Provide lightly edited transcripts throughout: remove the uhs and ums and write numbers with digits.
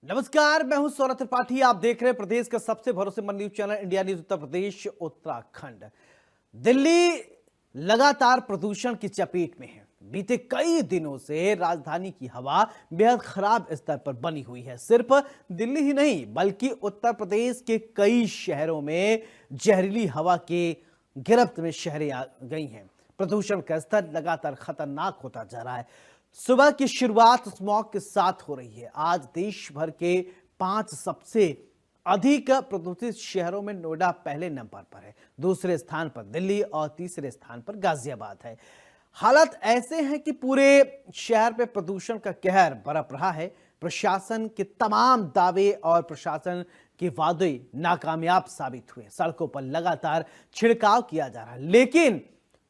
नमस्कार, मैं हूं सौरभ त्रिपाठी। आप देख रहे हैं प्रदेश का सबसे भरोसेमंद news channel India news Uttar Pradesh Uttarakhand. Delhi लगातार प्रदूषण की चपेट में है। बीते कई दिनों से राजधानी की हवा बेहद खराब स्तर पर बनी हुई है। सिर्फ दिल्ली ही नहीं बल्कि उत्तर प्रदेश के कई शहरों में जहरीली हवा के गिरफ्त में शहरें आ गई हैं। प्रदूषण का स्तर लगातार खतरनाक होता जा रहा है। सुबह की शुरुआत स्मॉग के साथ हो रही है। आज देश भर के 5 सबसे अधिक प्रदूषित शहरों में नोएडा पहले नंबर पर है, दूसरे स्थान पर दिल्ली और तीसरे स्थान पर गाजियाबाद है। हालात ऐसे हैं कि पूरे शहर पे प्रदूषण का कहर बरप रहा है। प्रशासन के तमाम दावे और प्रशासन के वादे नाकामयाब साबित हुए। सड़कों पर लगातार छिड़काव किया जा रहा है, लेकिन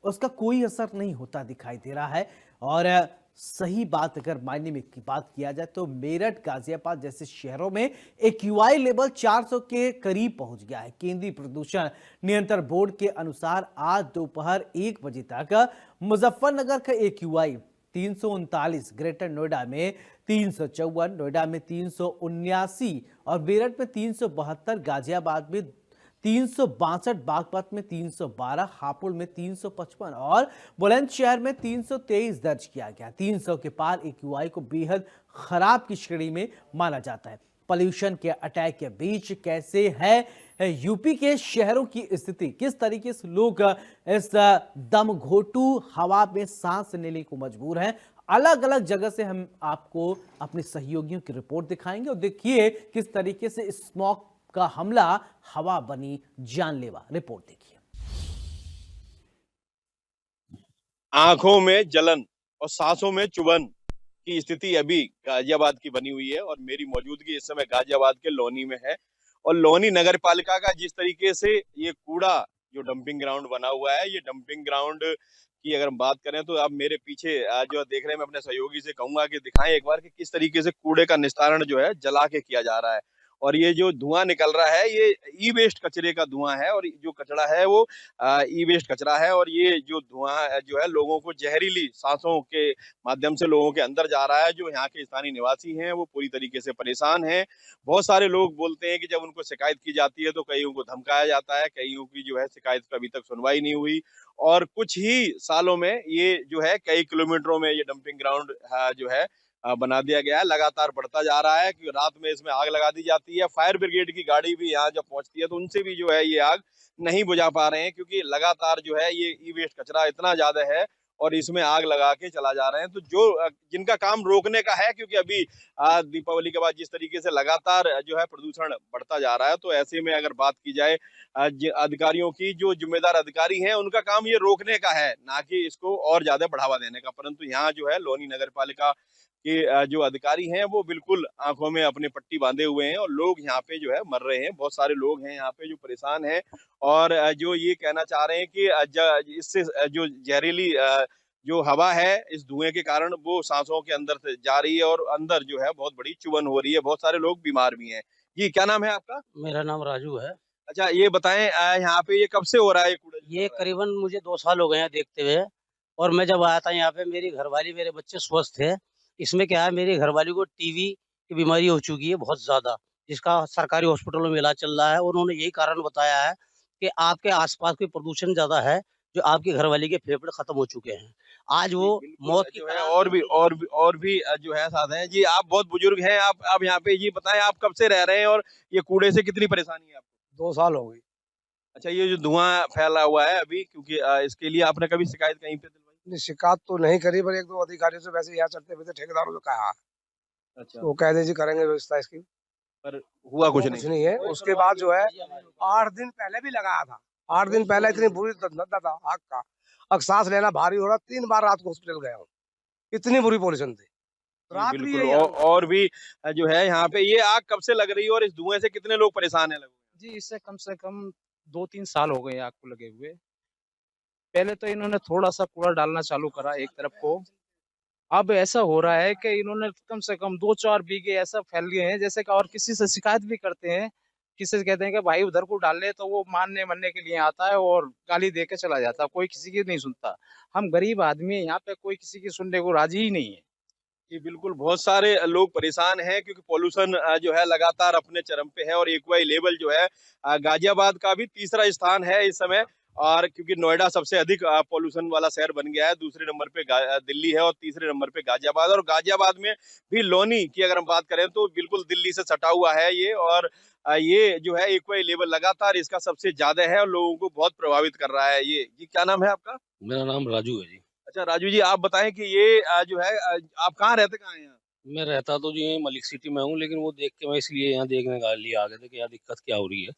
उसका कोई असर नहीं होता दिखाई दे रहा है। और सही बात अगर मायने में की बात किया जाए तो मेरठ, गाजियाबाद जैसे शहरों में एक्यूआई लेवल 400 के करीब पहुंच गया है। केंद्रीय प्रदूषण नियंत्रण बोर्ड के अनुसार आज दोपहर 1 बजे तक मुजफ्फरनगर का एक्यूआई 339, ग्रेटर नोएडा में 354, नोएडा में 379 और मेरठ में 372, गाजियाबाद में 362, बागपत में 312, हापुड़ में 355 और बुलंदशहर में 323 दर्ज किया गया। 300 के पार एक्यूआई को बेहद खराब की श्रेणी में माना जाता है। पॉल्यूशन के अटैक के बीच कैसे है यूपी के शहरों की स्थिति, किस तरीके से लोग इस दम घोटू हवा में सांस लेने को मजबूर हैं। अलग अलग जगह से हम आपको अपने सहयोगियों की रिपोर्ट दिखाएंगे और देखिए किस तरीके से स्मॉग का हमला हवा बनी जानलेवा। रिपोर्ट देखिए। आंखों में जलन और सांसों में चुभन की स्थिति अभी गाजियाबाद की बनी हुई है और मेरी मौजूदगी इस समय गाजियाबाद के लोनी में है। और लोनी नगर पालिका का जिस तरीके से ये कूड़ा जो डंपिंग ग्राउंड बना हुआ है, ये डंपिंग ग्राउंड की अगर हम बात करें तो आप मेरे पीछे जो देख रहे हैं, मैं अपने सहयोगी से कहूंगा कि दिखाएं एक बार कि किस तरीके से कूड़े का निस्तारण जो है जला के किया जा रहा है। और ये जो धुआं निकल रहा है ये ई वेस्ट कचरे का धुआं है और जो कचरा है वो ई वेस्ट कचरा है। और ये जो धुआं जो है लोगों को जहरीली सांसों के माध्यम से लोगों के अंदर जा रहा है। जो यहाँ के स्थानीय निवासी हैं वो पूरी तरीके से परेशान हैं। बहुत सारे लोग बोलते हैं कि जब उनको शिकायत की जाती है तो कईयों को धमकाया जाता है, कईयों की जो है शिकायत का अभी तक सुनवाई नहीं हुई। और कुछ ही सालों में ये जो है कई किलोमीटरों में ये डंपिंग ग्राउंड जो है बना दिया गया है। लगातार बढ़ता जा रहा है कि रात में इसमें आग लगा दी जाती है। फायर ब्रिगेड की गाड़ी भी यहाँ जब पहुंचती है तो उनसे भी जो है ये आग नहीं बुझा पा रहे हैं, क्योंकि लगातार जो है ये ई वेस्ट कचरा इतना ज्यादा है और इसमें आग लगा के चला जा रहे हैं। तो जो जिनका काम रोकने का है, क्योंकि अभी दीपावली के बाद जिस तरीके से लगातार जो है प्रदूषण बढ़ता जा रहा है, तो ऐसे में अगर बात की जाए अधिकारियों की, जो जिम्मेदार अधिकारी हैं उनका काम ये रोकने का है, ना कि इसको और ज्यादा बढ़ावा देने का। परंतु यहाँ जो है लोनी नगर पालिका के जो अधिकारी हैं वो बिल्कुल आंखों में अपनी पट्टी बांधे हुए हैं और लोग यहाँ पे जो है मर रहे हैं। बहुत सारे लोग हैं यहाँ पे जो परेशान हैं और जो ये कहना चाह रहे हैं कि इससे जो जहरीली जो हवा है इस धुएं के कारण वो सांसों के अंदर से जा रही है और अंदर जो है बहुत बड़ी चुभन हो रही है। बहुत सारे लोग बीमार भी हैं। जी, क्या नाम है आपका? मेरा नाम राजू है। अच्छा, ये बताएं यहाँ पे ये कब से हो रहा है, ये कूड़ा जो ये चल रहा है? करीबन मुझे 2 साल हो गए हैं देखते हुए और मैं जब आया था यहाँ पे मेरी घरवाली, मेरे बच्चे स्वस्थ थे। इसमें क्या है, मेरी घरवाली को टीबी की बीमारी हो चुकी है बहुत ज़्यादा, जिसका सरकारी हॉस्पिटलों में इलाज चल रहा है। उन्होंने यही कारण बताया है कि आपके आस-पास कोई प्रदूषण ज़्यादा है, जो आपकी घरवाली के फेफड़े खत्म हो चुके हैं। आज जी, वो बिल्कुल मौत की जो है कगार पे और भी खड़ी है। और भी और भी जो है साथ हैं। जी, आप बहुत बुजुर्ग हैं, आप यहाँ पे ये बताएं आप कब से रह रहे हैं और ये कूड़े से कितनी परेशानी है आपको? 2 साल हो गई। अच्छा, ये जो धुआं फैला हुआ है अभी, क्योंकि इसके लिए आपने कभी शिकायत कहीं पे दिलवाई? नहीं, शिकायत तो नहीं करी, पर 1-2 अधिकारियों से वैसे यहाँ चलते-फिरते ठेकेदारों से कहा है। अच्छा, वो कह रहे जी करेंगे व्यवस्था इसकी, पर हुआ कुछ हुआ नहीं। कुछ नहीं है। उसके बाद जो है 8 दिन पहले भी लगाया था। 8 दिन पहले इतनी बुरी धंधा था आग का, अब साँस लेना भारी हो रहा। 3 बार रात को हॉस्पिटल गया हूँ, इतनी बुरी पोज़ीशन थी। जी, रात भी बिल्कुल। यही हाल हुआ। और भी जो है यहाँ पे ये आग कब से लग रही है और इस धुएं से कितने लोग परेशान हैं लगभग? जी, इससे कम से कम 2-3 साल हो गए आग को लगे हुए। पहले तो इन्होंने थोड़ा-सा कूड़ा डालना चालू करा एक तरफ को, अब ऐसा हो रहा है कि इन्होंने कम से कम 2-4 बीघे ऐसा फैल गए हैं जैसे कि, और किसी से शिकायत भी करते हैं, किसी से कहते हैं कि भाई उधर को डाल ले, तो वो मानने-मनने के लिए आता है और गाली दे के चला जाता है, कोई किसी की नहीं सुनता। हम गरीब आदमी हैं, यहाँ पे कोई किसी की सुनने को राज़ी ही नहीं है। जी बिल्कुल, बहुत सारे लोग परेशान हैं क्योंकि पॉल्यूशन जो है लगातार अपने चरम पे है और एक्वाई लेवल जो है गाजियाबाद का भी तीसरा स्थान है इस समय। और क्योंकि नोएडा सबसे अधिक पॉल्यूशन वाला शहर बन गया है, दूसरे नंबर पे दिल्ली है और तीसरे नंबर पे गाजियाबाद। और गाजियाबाद में भी लोनी की अगर हम बात करें तो बिल्कुल दिल्ली से सटा हुआ है ये। और ये जो है एक्वाई लेवल लगातार इसका सबसे ज्यादा है और लोगों को बहुत प्रभावित कर रहा है ये। जी क्या नाम है आपका? मेरा नाम राजू है जी। अच्छा राजू जी, आप बताएं कि ये जो है आप कहाँ रहते, कहाँ हैं यहाँ? मैं रहता तो जी मलिक सिटी में हूँ, लेकिन वो देख के मैं इसलिए यहाँ देखने के लिए आ गए थे कि यार दिक्कत क्या हो रही है।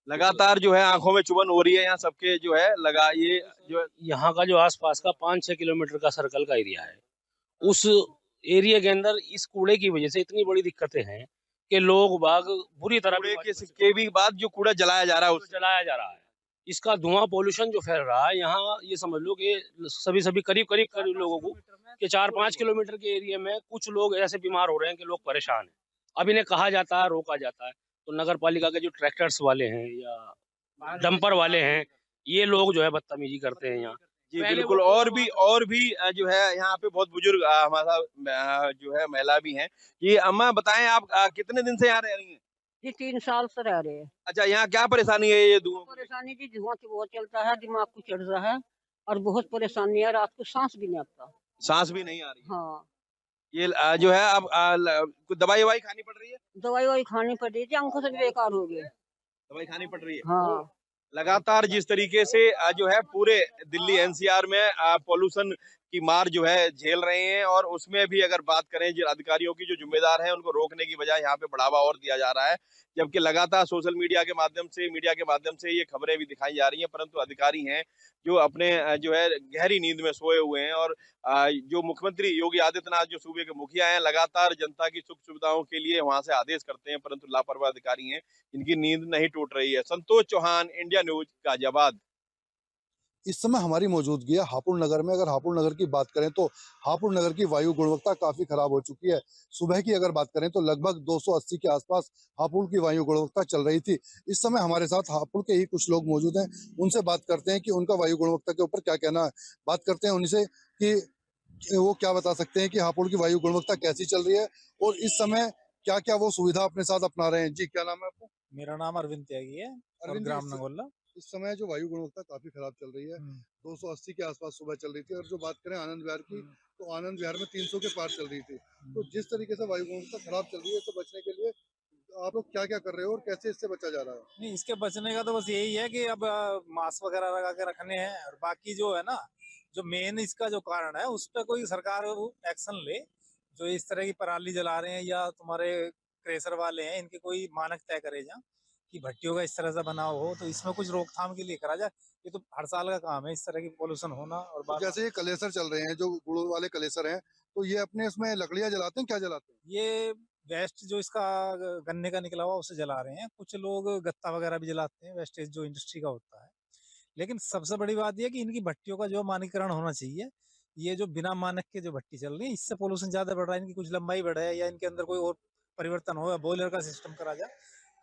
लगातार जो है आंखों में चुभन हो रही है यहाँ सबके जो है लगा ये जो यहाँ का जो आसपास का 5-6 किलोमीटर का सर्कल का एरिया है, उस एरिया के अंदर इस कूड़े की वजह से इतनी बड़ी दिक्कतें हैं कि लोग बाग बुरी तरह कूड़े के भी बाद जो कूड़ा जलाया जा रहा है उससे जलाया जा रहा है। इसका धुआं पोल्यूशन जो फैल रहा है यहाँ, ये समझ लो कि सभी करीब करीब लोगों को कि 4-5 किलोमीटर के एरिया में कुछ लोग ऐसे बीमार हो रहे हैं कि लोग परेशान हैं। अब इन्हें कहा जाता है, रोका जाता है, तो नगर पालिका के जो ट्रैक्टर्स वाले हैं या डंपर वाले हैं, ये लोग जो है बदतमीजी करते हैं यहाँ। जी बिल्कुल। और भी जो है यहाँ पे बहुत बुजुर्ग हमारा जो है महिला भी हैं। ये अम्मा बताएं आप कितने दिन से यहाँ रह रही हैं? जी 3 साल से रह रहे हैं। अच्छा, यहाँ क्या परेशानी है ये धुआं? परेशानी जी धुआं तो बहुत चलता है, दिमाग को चढ़ रहा है और बहुत परेशानी है, रात को सांस भी नहीं आता। सांस भी नहीं आ रही। हाँ, ये जो है अब कुछ दवाई ववाई खानी पड़ रही है? दवाई खानी पड़ रही थी, आंखों से भी बेकार हो गए। दवाई खानी पड़ रही है। हाँ, लगातार जिस तरीके से जो है पूरे दिल्ली एनसीआर में पॉल्यूशन की मार जो है झेल रहे हैं और उसमें भी अगर बात करें जो अधिकारियों की जो जिम्मेदार हैं उनको रोकने की बजाय यहाँ पे बढ़ावा और दिया जा रहा है। जबकि लगातार सोशल मीडिया के माध्यम से ये खबरें भी दिखाई जा रही हैं, परंतु अधिकारी हैं जो अपने जो है गहरी नींद में सोए हुए हैं। और जो मुख्यमंत्री योगी आदित्यनाथ जो सूबे के मुखिया हैं लगातार जनता की सुख सुविधाओं के लिए वहां से आदेश करते हैं, परंतु लापरवाह अधिकारी हैं, इनकी नींद नहीं टूट रही है। Santosh Chauhan, India news, Ghaziabad. इस समय हमारी मौजूदगी है हापुड़ नगर में। अगर हापुड़ नगर की बात करें तो हापुड़ नगर की वायु गुणवत्ता काफी खराब हो चुकी है। सुबह की अगर बात करें तो लगभग 280 के आसपास हापुड़ की वायु गुणवत्ता चल रही थी। इस समय हमारे साथ हापुड़ के ही कुछ लोग मौजूद हैं, उनसे बात करते हैं कि उनका वायु गुणवत्ता के ऊपर क्या कहना है। बात करते हैं उनसे कि वो क्या बता सकते हैं कि हापुड़ की वायु गुणवत्ता कैसी चल रही है और इस समय क्या क्या वो सुविधा अपने साथ अपना रहे हैं। जी क्या नाम है आपका? मेरा नाम अरविंद त्यागी है और अरविंद जी, ग्राम नगोला। इस समय जो वायु गुणवत्ता काफी खराब चल रही है, 280 के आसपास सुबह चल रही थी और जो बात करें आनंद विहार की तो आनंद विहार में 300 के पार चल रही थी। तो जिस तरीके से वायु गुणवत्ता खराब चल रही है, इससे बचने के लिए आप लोग क्या क्या कर रहे हो और कैसे इससे बचा जा रहा है? नहीं, इसके बचने का तो बस यही है कि अब मास्क वगैरह लगा के रखने हैं और बाकी जो है ना, जो मेन इसका जो कारण है उस पर कोई सरकार एक्शन ले। जो इस तरह की पराली जला रहे हैं या तुम्हारे क्रेशर वाले हैं, इनके कोई मानक तय करे जा कि भट्टियों का इस तरह से बनाव हो, तो इसमें कुछ रोकथाम के लिए करा जाए। ये तो हर साल का काम है इस तरह की पोल्यूशन होना। और तो जैसे ये कलेसर चल रहे हैं, जो गुड़ वाले कलेसर हैं, तो ये अपने इसमें लकड़ियां जलाते हैं, क्या जलाते हैं? ये वेस्ट जो इसका गन्ने का निकला हुआ उसे जला रहे हैं। कुछ लोग गत्ता वगैरह भी जलाते हैं, वेस्टेज जो इंडस्ट्री का होता है। लेकिन सबसे बड़ी बात यह है कि इनकी भट्टियों का जो मानकीकरण होना चाहिए। ये जो बिना मानक के जो भट्टी चल रही है, इससे पोल्यूशन ज्यादा बढ़ रहा है। इनकी कुछ लंबाई बढ़े या इनके अंदर कोई और परिवर्तन हो या बॉयलर का सिस्टम करा जाए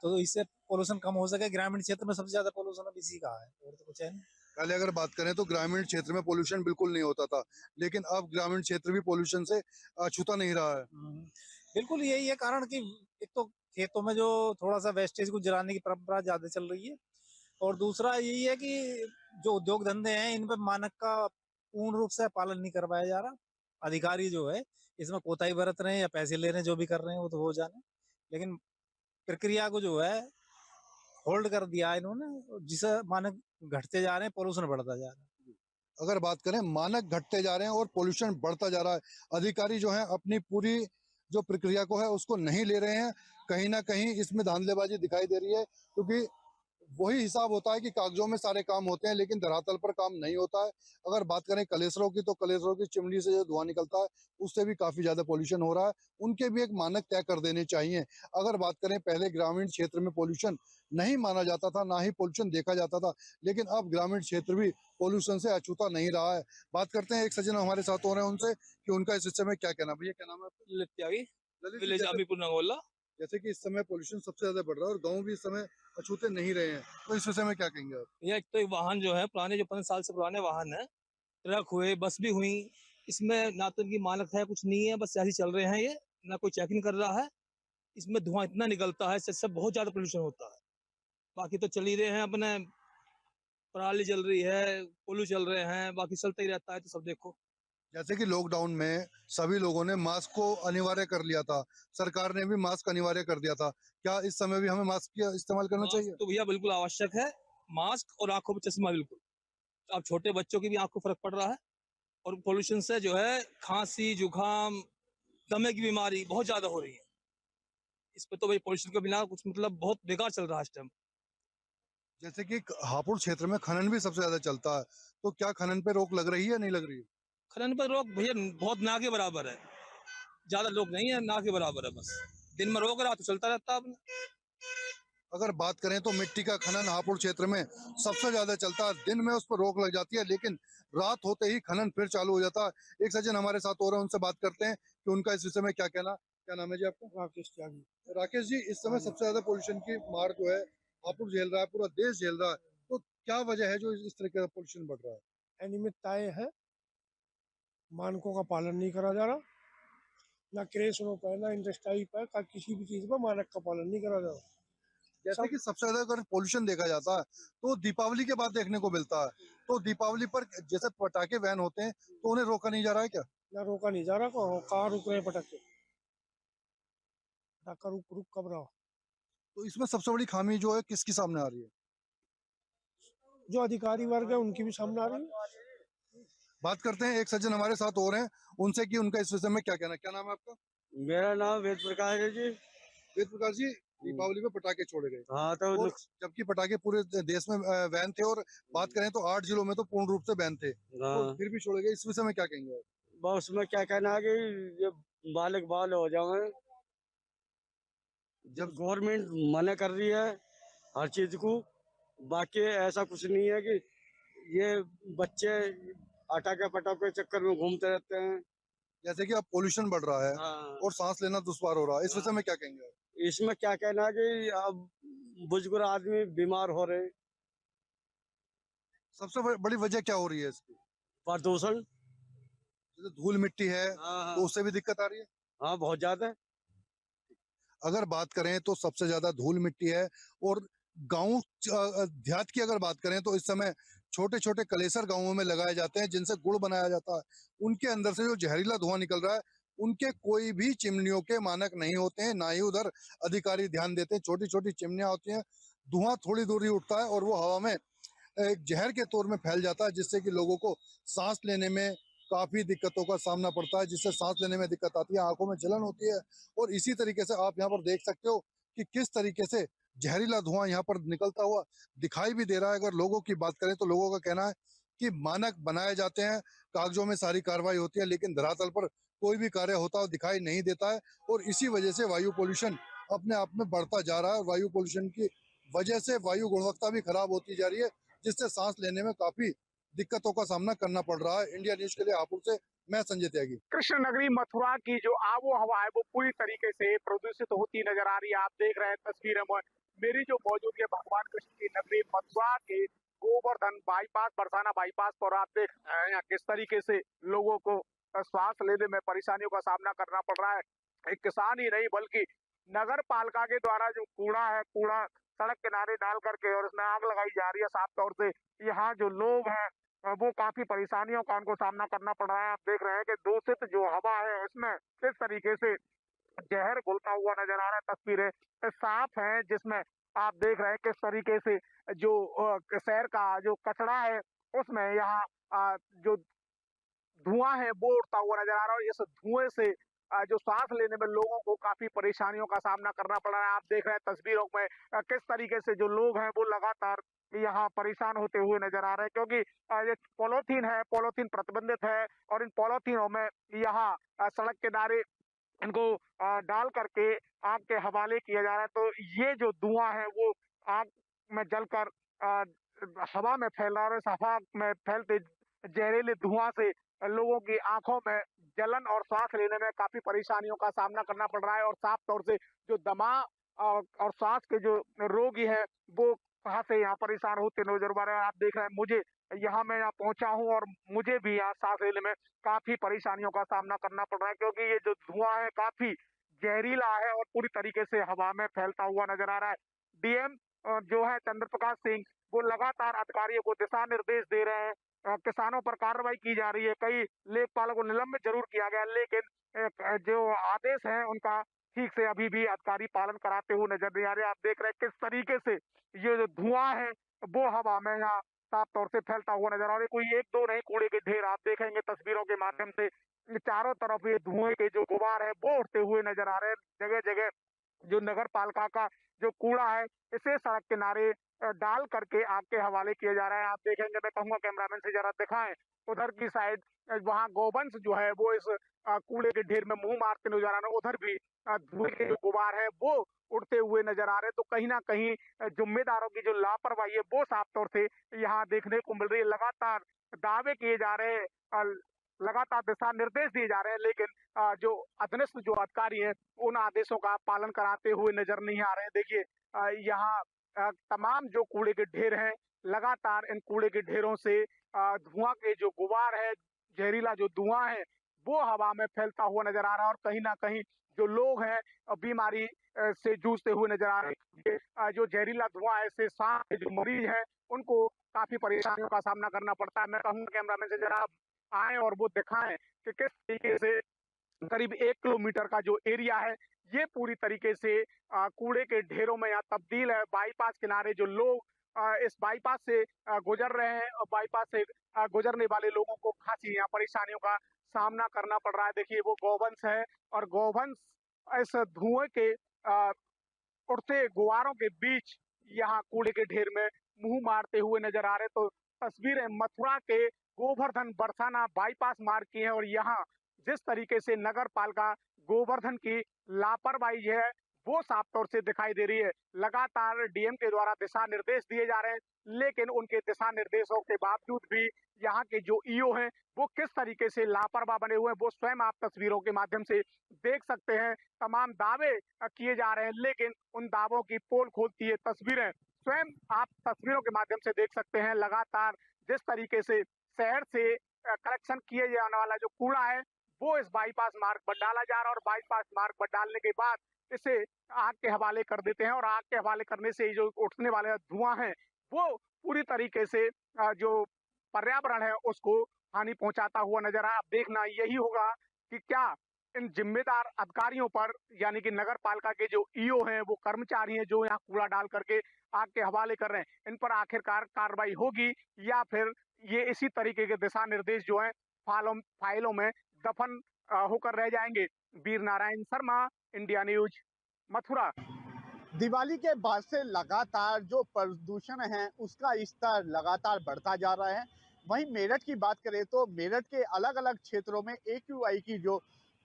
तो इससे पोल्यूशन कम हो सके। ग्रामीण क्षेत्र में सबसे ज्यादा पोल्यूशन अब इसी का है, और तो कुछ है नहीं। पहले अगर बात करें तो ग्रामीण क्षेत्र में पोल्यूशन बिल्कुल नहीं होता था, लेकिन अब ग्रामीण क्षेत्र भी पोल्यूशन से छूता नहीं रहा है। बिल्कुल यही है कारण कि एक तो खेतों में जो थोड़ा सा वेस्टेज को जलाने की परंपरा ज्यादा चल रही है, और दूसरा यही है कि जो उद्योग धंधे हैं इन पर मानक का पूर्ण रूप से पालन नहीं करवाया जा रहा। अधिकारी जो है इसमें कोताही बरत रहे हैं या पैसे ले रहे हैं, जो भी कर रहे हैं वो तो हो जाने, लेकिन प्रक्रिया को जो है होल्ड कर दिया है इन्होंने, जिसे मानक घटते जा रहे हैं, पोल्यूशन बढ़ता जा रहा है। अगर बात करें मानक घटते जा रहे हैं और पोल्यूशन बढ़ता जा रहा है, अधिकारी जो है अपनी पूरी जो प्रक्रिया को है उसको नहीं ले रहे हैं। कहीं ना कहीं इसमें धांधलेबाजी दिखाई दे रही है, क्योंकि वही हिसाब होता है कि कागजों में सारे काम होते हैं लेकिन धरातल पर काम नहीं होता है। अगर बात करें कलेसरों की तो कलेसरों की चिमनी से जो धुआं निकलता है उससे भी काफी ज्यादा पोल्यूशन हो रहा है। उनके भी एक मानक तय कर देने चाहिए। अगर बात करें पहले ग्रामीण क्षेत्र में पोल्यूशन नहीं माना जाता था, ना ही पोल्यूशन देखा जाता था, लेकिन अब ग्रामीण क्षेत्र भी पोल्यूशन से अछूता नहीं रहा है। बात करते हैं एक सज्जन हमारे साथ हो रहे हैं उनसे कि उनका इस हिस्से में क्या कहना। भैया क्या नाम है आपका? ललित जी, विलेज अमीपुर नगोला। जैसे कि इस समय पोल्यूशन सबसे ज्यादा बढ़ रहा है और गांव भी इस समय अछूते नहीं रहे हैं, तो इस विषय में क्या कहेंगे आप? ये एक तो वाहन जो है पुराने, जो 5 साल से पुराने वाहन है, ट्रक हुए, बस भी हुई, इसमें ना तो इनकी मानक है, कुछ नहीं है, बस ऐसे ही चल रहे हैं ये, ना कोई चेकिंग कर रहा है। इसमें धुआं इतना निकलता है, इससे बहुत ज्यादा पोल्यूशन होता है। बाकी तो चल ही रहे हैं अपने, पराली जल रही है, कोल्हू चल रहे हैं, बाकी चलता ही रहता है, तो सब देखो। जैसे कि लॉकडाउन में सभी लोगों ने मास्क को अनिवार्य कर लिया था, सरकार ने भी मास्क अनिवार्य कर दिया था, क्या इस समय भी हमें मास्क का इस्तेमाल करना चाहिए? मास्क तो भैया बिल्कुल आवश्यक है, मास्क और आंखों पर चश्मा बिल्कुल। अब छोटे बच्चों की भी आंख को फर्क पड़ रहा है, और पोल्यूशन से जो है खांसी, जुकाम, दमे की बीमारी बहुत ज्यादा हो रही है। इस पे तो भाई पोल्यूशन के बिना कुछ मतलब बहुत बेकार चल रहा है इस टाइम। जैसे कि हापुड़ क्षेत्र में खनन भी सबसे ज्यादा चलता है, तो क्या खनन पे रोक लग रही है, नहीं लग रही है? खनन पर रोक भैया बहुत ना के बराबर है, ज्यादा लोग नहीं है, ना के बराबर है, बस दिन में रोक रहा तो चलता रहता है अपना। अगर बात करें तो मिट्टी का खनन हापुड़ क्षेत्र में सबसे ज्यादा चलता है, दिन में उस पर रोक लग जाती है, लेकिन रात होते ही खनन फिर चालू हो जाता है। एक सज्जन हमारे साथ हो रहे हैं, उनसे बात करते हैं कि उनका इस विषय में क्या कहना। क्या नाम है जी आपका? राकेश त्यागी। राकेश जी, इस समय सबसे ज्यादा पोल्यूशन की मार जो है हापुड़ झेल रहा है, पूरा देश झेल रहा है, तो क्या वजह है जो इस तरीके का पोल्यूशन बढ़ रहा है? अनियमितताएं है, मानकों का पालन नहीं करा जा रहा, ना क्रेशनों पर, ना इंडस्ट्री पर, का किसी भी चीज पर मानक का पालन नहीं करा जा रहा। जैसे कि सबसे ज्यादा अगर पोल्यूशन देखा जाता है तो दीपावली के बाद देखने को मिलता है, तो दीपावली पर जैसे पटाखे बैन होते हैं तो उन्हें रोका नहीं जा रहा है क्या? ना रोका नहीं जा रहा, कहाँ रुक रहे हैं पटाखे, पटाखा रुक रुक कब रहा। तो इसमें सबसे बड़ी खामी जो है किसकी सामने आ रही है? जो अधिकारी वर्ग है उनकी भी सामने आ रही है। बात करते हैं, एक सज्जन हमारे साथ हो रहे हैं, उनसे कि उनका इस विषय में क्या कहना है। क्या नाम है आपका? मेरा नाम वेद प्रकाश है जी। वेद प्रकाश जी, दीपावली में पटाखे छोड़े गए, हाँ तो और जबकि पटाखे पूरे देश में बैन थे, और बात करें तो 8 जिलों में तो पूर्ण रूप से बैन थे, तो हाँ, फिर भी छोड़े गए, इस विषय में क्या कहेंगे आप? बस उसमें क्या कहना है कि ये बालक बाल हो जाए, जब गवर्नमेंट मना कर रही है हर चीज को, बाकी ऐसा कुछ नहीं है कि ये बच्चे पटाखे पटाखे के चक्कर में घूमते रहते हैं। जैसे कि अब पोल्यूशन बढ़ रहा है हाँ, और सांस लेना दुश्वार हो रहा है, इस विषय में क्या कहेंगे आप? इसमें क्या कहना है कि अब बुजुर्ग आदमी बीमार हो रहे हैं। सबसे बड़ी वजह क्या हो रही है इसकी? प्रदूषण। जैसे धूल मिट्टी है, हाँ तो उससे भी दिक्कत आ रही है। हाँ, बहुत ज्यादा। अगर बात करें तो सबसे ज्यादा धूल मिट्टी है, और गांव देहात की अगर बात करें तो इस समय छोटे छोटे कलेसर गांवों में लगाए जाते हैं जिनसे गुड़ बनाया जाता है, उनके अंदर से जो जहरीला धुआं निकल रहा है, उनके कोई भी चिमनियों के मानक नहीं होते हैं, ना ही उधर अधिकारी ध्यान देते हैं। छोटी छोटी चिमनियां होती हैं, धुआं थोड़ी दूर ही उठता है और वो हवा में एक जहर के तौर में फैल जाता है, जिससे कि लोगों को सांस लेने में काफी दिक्कतों का सामना पड़ता है, जिससे सांस लेने में दिक्कत आती है, आंखों में जलन होती है। और इसी तरीके से आप यहाँ पर देख सकते हो कि किस तरीके से जहरीला धुआं यहाँ पर निकलता हुआ दिखाई भी दे रहा है। अगर लोगों की बात करें तो लोगों का कहना है कि मानक बनाए जाते हैं, कागजों में सारी कार्रवाई होती है, लेकिन धरातल पर कोई भी कार्य होता हुआ दिखाई नहीं देता है, और इसी वजह से वायु पोल्यूशन अपने आप में बढ़ता जा रहा है। वायु पोल्यूशन की वजह से वायु गुणवत्ता भी खराब होती जा रही है, जिससे सांस लेने में काफी दिक्कतों का सामना करना पड़ रहा है। इंडिया न्यूज के लिए हापुड़ से मैं संजय त्यागी। कृष्ण नगरी मथुरा की जो आबो हवा है वो पूरी तरीके से प्रदूषित होती नजर आ रही है। आप देख रहे हैं तस्वीरें में, मेरी जो मौजूद है भगवान कृष्ण की नगरी मथुरा के गोवर्धन बाईपास, बरसाना बाईपास पर। आप देख रहे हैं किस तरीके से लोगों को श्वास लेने में परेशानियों का सामना करना पड़ रहा है। एक किसान ही नहीं बल्कि नगर पालिका के द्वारा जो कूड़ा है, कूड़ा सड़क किनारे डाल करके और उसमें आग लगाई जा रही है। साफ तौर से यहाँ जो लोग हैं वो काफी परेशानियों का उनको सामना करना पड़ रहा है। आप देख रहे हैं कि दूषित जो हवा है उसमें किस तरीके से जहर घुलता हुआ नजर आ रहा है। तस्वीरें साफ हैं जिसमें आप देख रहे हैं किस तरीके से जो शहर का जो कचरा है उसमें यहाँ जो धुआं है वो उड़ता हुआ नजर आ रहा है। और इस धुएं से जो सांस लेने में लोगों को काफी परेशानियों का सामना करना पड़ रहा है। आप देख रहे हैं तस्वीरों में किस तरीके से जो लोग हैं वो लगातार यहाँ परेशान होते हुए नजर आ रहे हैं, क्योंकि ये पॉलीथीन है, पॉलीथीन प्रतिबंधित है और इन पॉलीथीनों में यहाँ सड़क किनारे इनको डाल करके आग के हवाले किया जा रहा है। तो ये जो धुआं है वो आग में जलकर हवा में फैल रहा है। इस हवा में फैलते जहरीले धुआं से लोगों की आंखों में जलन और सांस लेने में काफी परेशानियों का सामना करना पड़ रहा है। और साफ तौर से जो दमा और सांस के जो रोगी है वो कहाँ से यहाँ परेशान होते नजर आ रहे हैं। आप देख रहे हैं मुझे यहाँ मैं यहाँ पहुंचा हूँ और मुझे भी यहाँ सांस लेने में काफी परेशानियों का सामना करना पड़ रहा है, क्योंकि ये जो धुआं है काफी जहरीला है और पूरी तरीके से हवा में फैलता हुआ नजर आ रहा है। डीएम जो है चंद्र प्रकाश सिंह, वो लगातार अधिकारियों को दिशा निर्देश दे रहे हैं। किसानों पर कार्रवाई की जा रही है, कई लेखपालों को निलंबित जरूर किया गया, लेकिन जो आदेश है उनका ठीक से अभी भी अधिकारी पालन कराते हुए नजर नहीं आ रहे। आप देख रहे हैं किस तरीके से ये जो धुआं है वो हवा में यहाँ साफ तौर से फैलता हुआ नजर आ रहा है। कोई एक दो नहीं, कूड़े के ढेर आप देखेंगे तस्वीरों के माध्यम से, चारों तरफ ये धुएं के जो गुबार है वो उड़ते हुए नजर आ रहे हैं। जगह जगह जो नगर पालिका का जो कूड़ा है इसे सड़क किनारे डाल करके आग के हवाले किया जा रहा है। आप देखेंगे, मैं कहूंगा कैमरामैन से जरा दिखाएं उधर की साइड, वहाँ गौवंश जो है वो इस कूड़े के ढेर में मुंह मारते नजर आ रहे हैं। उधर भी धुएं के जो गुबार है वो उड़ते हुए नजर आ रहे हैं। तो कहीं ना कहीं जिम्मेदारों की जो लापरवाही है वो साफ तौर से यहाँ देखने को मिल रही है। लगातार दावे किए जा रहे हैं, लगातार दिशा निर्देश दिए जा रहे हैं, लेकिन जो अधीनस्थ जो अधिकारी हैं उन आदेशों का पालन कराते हुए नजर नहीं आ रहे हैं। देखिए यहाँ तमाम जो कूड़े के ढेर हैं, लगातार इन कूड़े के ढेरों से धुआं के जो गुबार है, जहरीला जो धुआं है वो हवा में फैलता हुआ नजर आ रहा है और कहीं ना कहीं जो लोग हैं बीमारी से जूझते हुए नजर आ रहे हैं। जो जहरीला धुआं है इससे सांस के जो मरीज हैं उनको काफी परेशानियों का सामना करना पड़ता है। मैं कहूँगा कैमरामैन से जरा आए और वो दिखाएं कि किस तरीके से करीब 1 किलोमीटर का जो एरिया है ये पूरी तरीके से कूड़े के ढेरों में यहाँ तब्दील है। बाईपास किनारे जो लोग इस बाईपास से गुजर रहे हैं और बाईपास से गुजरने वाले लोगों को खासी यहाँ परेशानियों का सामना करना पड़ रहा है। देखिए वो गौवंश है और गौवंश इस धुएं के उड़ते गुबारों के बीच यहाँ कूड़े के ढेर में मुंह मारते हुए नजर आ रहे। तो तस्वीरें मथुरा के गोवर्धन बरसाना बाईपास मार्ग की है और यहाँ जिस तरीके से नगर पालिका गोवर्धन की लापरवाही है वो साफ तौर से दिखाई दे रही है। लगातार डीएम के द्वारा दिशा निर्देश दिए जा रहे हैं, लेकिन उनके दिशा निर्देशों के बावजूद भी यहाँ के जो ईओ हैं वो किस तरीके से लापरवाह बने हुए हैं वो स्वयं आप तस्वीरों के माध्यम से देख सकते हैं। तमाम दावे किए जा रहे हैं, लेकिन उन दावों की पोल खोलती है तस्वीरें स्वयं आप तस्वीरों के माध्यम से देख सकते हैं। लगातार जिस तरीके से शहर से कलेक्शन किए जाने वाला जो कूड़ा है वो इस बाईपास मार्ग पर डाला जा रहा है और बाईपास मार्ग पर डालने के बाद इसे आग के हवाले कर देते हैं और आग के हवाले करने से जो उठने वाले धुआं है वो पूरी तरीके से जो पर्यावरण है उसको हानि पहुंचाता हुआ नजर आया। अब देखना यही होगा कि क्या इन जिम्मेदार अधिकारियों पर, यानी कि नगर पालिका के जो ईओ हैं, वो कर्मचारी हैं जो यहाँ कूड़ा डाल करके आग के हवाले कर रहे हैं, इन पर आखिरकार कार्रवाई होगी या फिर ये इसी तरीके के दिशा निर्देश जो हैं फाइलों में दफन होकर रह जाएंगे। Veer Narayan Sharma, India news, Mathura. दिवाली के बाद से लगातार जो प्रदूषण है उसका स्तर लगातार बढ़ता जा रहा है। वहीं मेरठ की बात करें तो मेरठ के अलग अलग क्षेत्रों में AQI की जो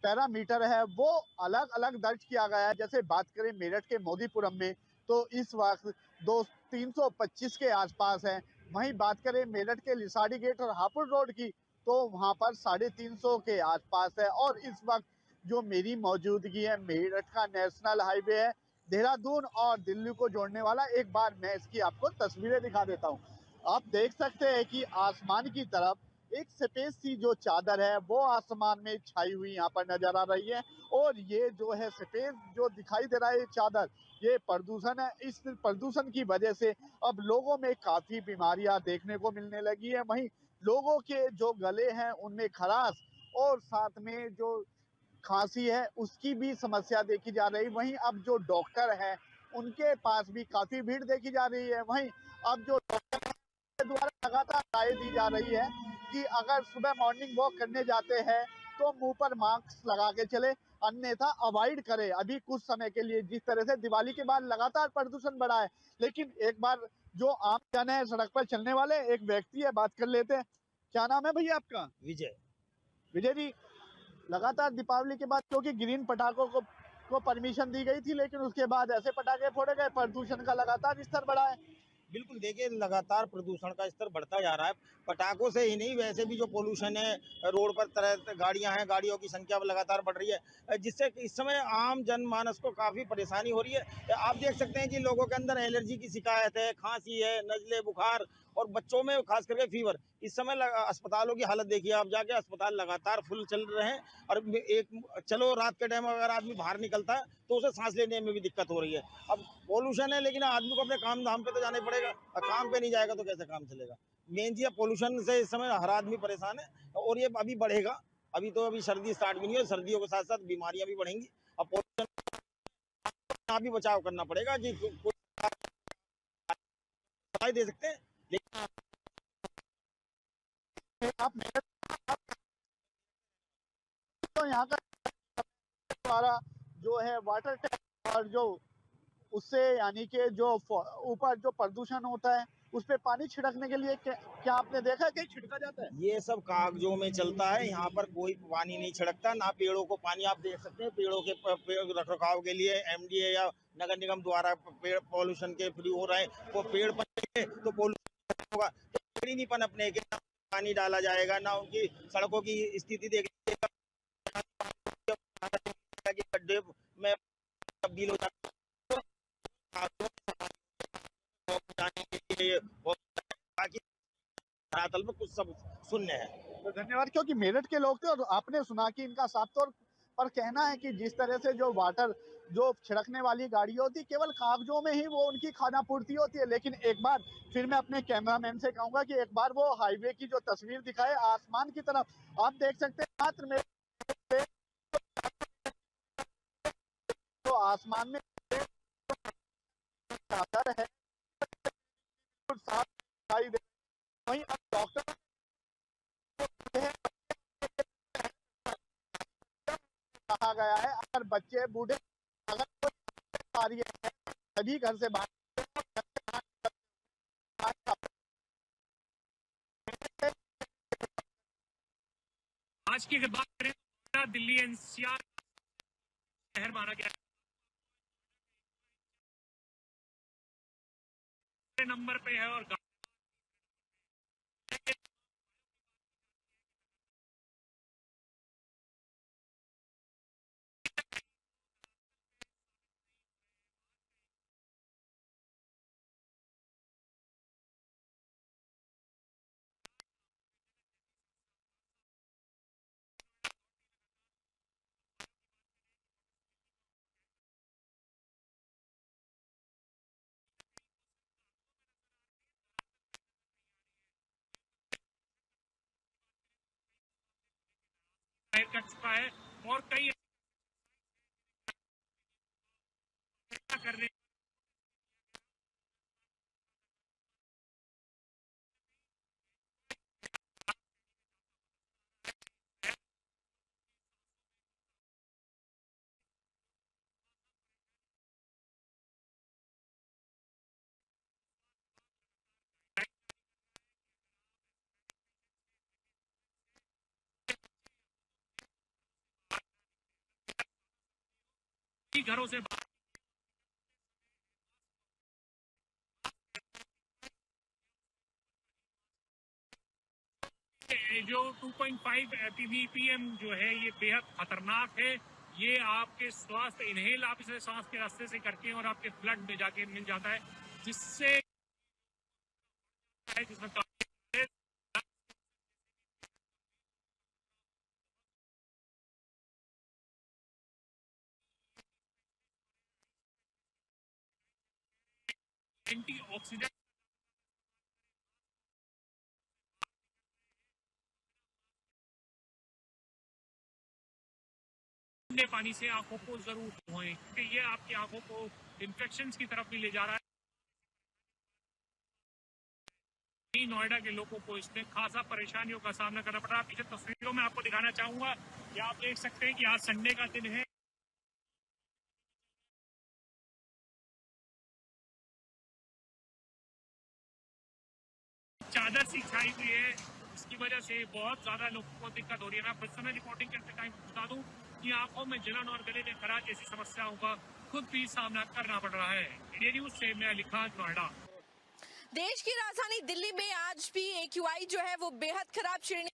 पैरामीटर है वो अलग अलग दर्ज किया गया है। जैसे बात करें मेरठ के मोदीपुरम में तो इस वक्त 325 के आसपास है। वहीं बात करें मेरठ के लिसाड़ी गेट और हापुड़ रोड की तो वहाँ पर 350 के आसपास है। और इस वक्त जो मेरी मौजूदगी है मेरठ का नेशनल हाईवे है देहरादून और दिल्ली को जोड़ने वाला। एक बार मैं इसकी आपको तस्वीरें दिखा देता हूँ। आप देख सकते हैं कि आसमान की तरफ एक सफेद सी जो चादर है वो आसमान में छाई हुई यहाँ पर नजर आ रही है। और ये जो है सफेद जो दिखाई दे रहा है ये चादर, ये प्रदूषण है। इस प्रदूषण की वजह से अब लोगों में काफी बीमारियां देखने को मिलने लगी है। वहीं लोगों के जो गले हैं उनमें खराश और साथ में जो खांसी है उसकी भी समस्या देखी जा रही। वहीं अब जो डॉक्टर हैं उनके पास भी काफी भीड़ देखी जा रही है। वहीं अब जो डॉक्टर के द्वारा लगातार राय दी जा रही है कि अगर सुबह मॉर्निंग वॉक करने जाते हैं तो मुंह पर मास्क लगा के चले, अन्यथा अवॉइड करें। अभी कुछ समय के लिए जिस तरह से दिवाली के बाद लगातार प्रदूषण बढ़ा है, लेकिन एक बार जो आम जन है सड़क पर चलने वाले एक व्यक्ति है, बात कर लेते हैं। क्या नाम है भैया आपका? विजय। विजय जी, लगातार दीपावली के बाद क्योंकि ग्रीन पटाखों को परमिशन दी गई थी, लेकिन उसके बाद ऐसे पटाखे फोड़े गए, प्रदूषण का लगातार स्तर बढ़ा है। बिल्कुल, देखिए लगातार प्रदूषण का स्तर बढ़ता जा रहा है। पटाखों से ही नहीं, वैसे भी जो पॉल्यूशन है, रोड पर तरह गाड़ियां हैं, गाड़ियों की संख्या लगातार बढ़ रही है, जिससे इस समय आम जनमानस को काफ़ी परेशानी हो रही है। आप देख सकते हैं कि लोगों के अंदर एलर्जी की शिकायत है, खांसी है, नज़ले, बुखार और बच्चों में खास करके फीवर। इस समय अस्पतालों की हालत देखिए, आप जाके अस्पताल लगातार फुल चल रहे हैं और एक चलो रात के टाइम अगर आदमी बाहर निकलता है तो उसे सांस लेने में भी दिक्कत हो रही है। अब पॉल्यूशन है, लेकिन आदमी को अपने काम धाम पे तो जाना ही पड़ेगा, और काम पे नहीं जाएगा तो कैसे काम चलेगा। मेन चीज पॉल्यूशन से इस समय हर आदमी परेशान है, और ये अभी बढ़ेगा। अभी सर्दी स्टार्ट भी नहीं है, सर्दियों के साथ साथ बीमारियां भी बढ़ेंगी। अब पॉल्यूशन का भी बचाव करना पड़ेगा कि कोई दवाई दे सकते हैं, लेकिन आप तो यहाँ का द्वारा जो है वाटर टैंक और जो उससे यानी कि जो ऊपर जो प्रदूषण होता है उस पे पानी छिड़कने के लिए क्या आपने देखा है कहीं छिड़का जाता है? ये सब कागजों में चलता है, यहाँ पर कोई पानी नहीं छिड़कता, ना पेड़ों को पानी। आप देख सकते हैं पेड़ों के पेड़ रख रखाव के लिए एमडीए या नगर निगम द्वारा पेड़ पॉल्यूशन के फ्री हो रहे हैं, वो पेड़ पनेंगे तो पॉल्यूशन होगा। तो पेड़ ही नहीं पनपने के, ना पानी डाला जाएगा, ना उनकी सड़कों की स्थिति देखिएगा, गड्ढे में तब्दील हो जाता है, बाकी धरातल में कुछ सब शून्य है। तो धन्यवाद। क्योंकि मेरठ के लोग थे और आपने सुना कि इनका साफ तौर पर कहना है कि जिस तरह से जो वाटर जो छिड़कने वाली गाड़ी होती केवल कागजों में ही वो उनकी खाना पूर्ति होती है। लेकिन एक बार फिर मैं अपने कैमरामैन से कहूंगा कि एक बार वो हाईवे की जो तस्वीर दिखाए आसमान की तरफ। आप देख सकते हैं मात्र में तो आसमान में चादर है, साफ दिखाई दे। वहीं अब डॉक्टर कहा गया है अगर बच्चे बूढ़े अगर कोई आ रही है सभी घर से बाहर। आज की अगर बात करें तो दिल्ली एनसीआर शहर माना गया नंबर पे है और कर चुका है और कई करने घरों से जो 2.5 ppm जो है ये बेहद खतरनाक है। ये आपके स्वास्थ्य इनहेल आप इसे सांस के रास्ते से करते हैं और आपके ब्लड में जाके मिल जाता है, जिससे जिसमें एंटीऑक्सीडेंट पानी से आंखों को जरूर धोएं, क्योंकि ये आपकी आंखों को इन्फेक्शंस की तरफ भी ले जा रहा है। नोएडा के लोगों को इसमें खासा परेशानियों का सामना करना पड़ रहा है। पीछे तस्वीरों में आपको दिखाना चाहूंगा कि आप देख सकते हैं कि आज संडे का दिन है। चादर सी छाई हुई है, इसकी वजह से बहुत ज्यादा लोगों को दिक्कत हो रही है। मैं पर्सनल रिपोर्टिंग करते टाइम बता दूं कि आंखों में जलन और गले में खराश जैसी समस्याओं का खुद भी सामना करना पड़ रहा है। इंडिया न्यूज से मैं अली खान, नोएडा। देश की राजधानी दिल्ली में आज भी AQI जो है वो बेहद खराब श्रेणी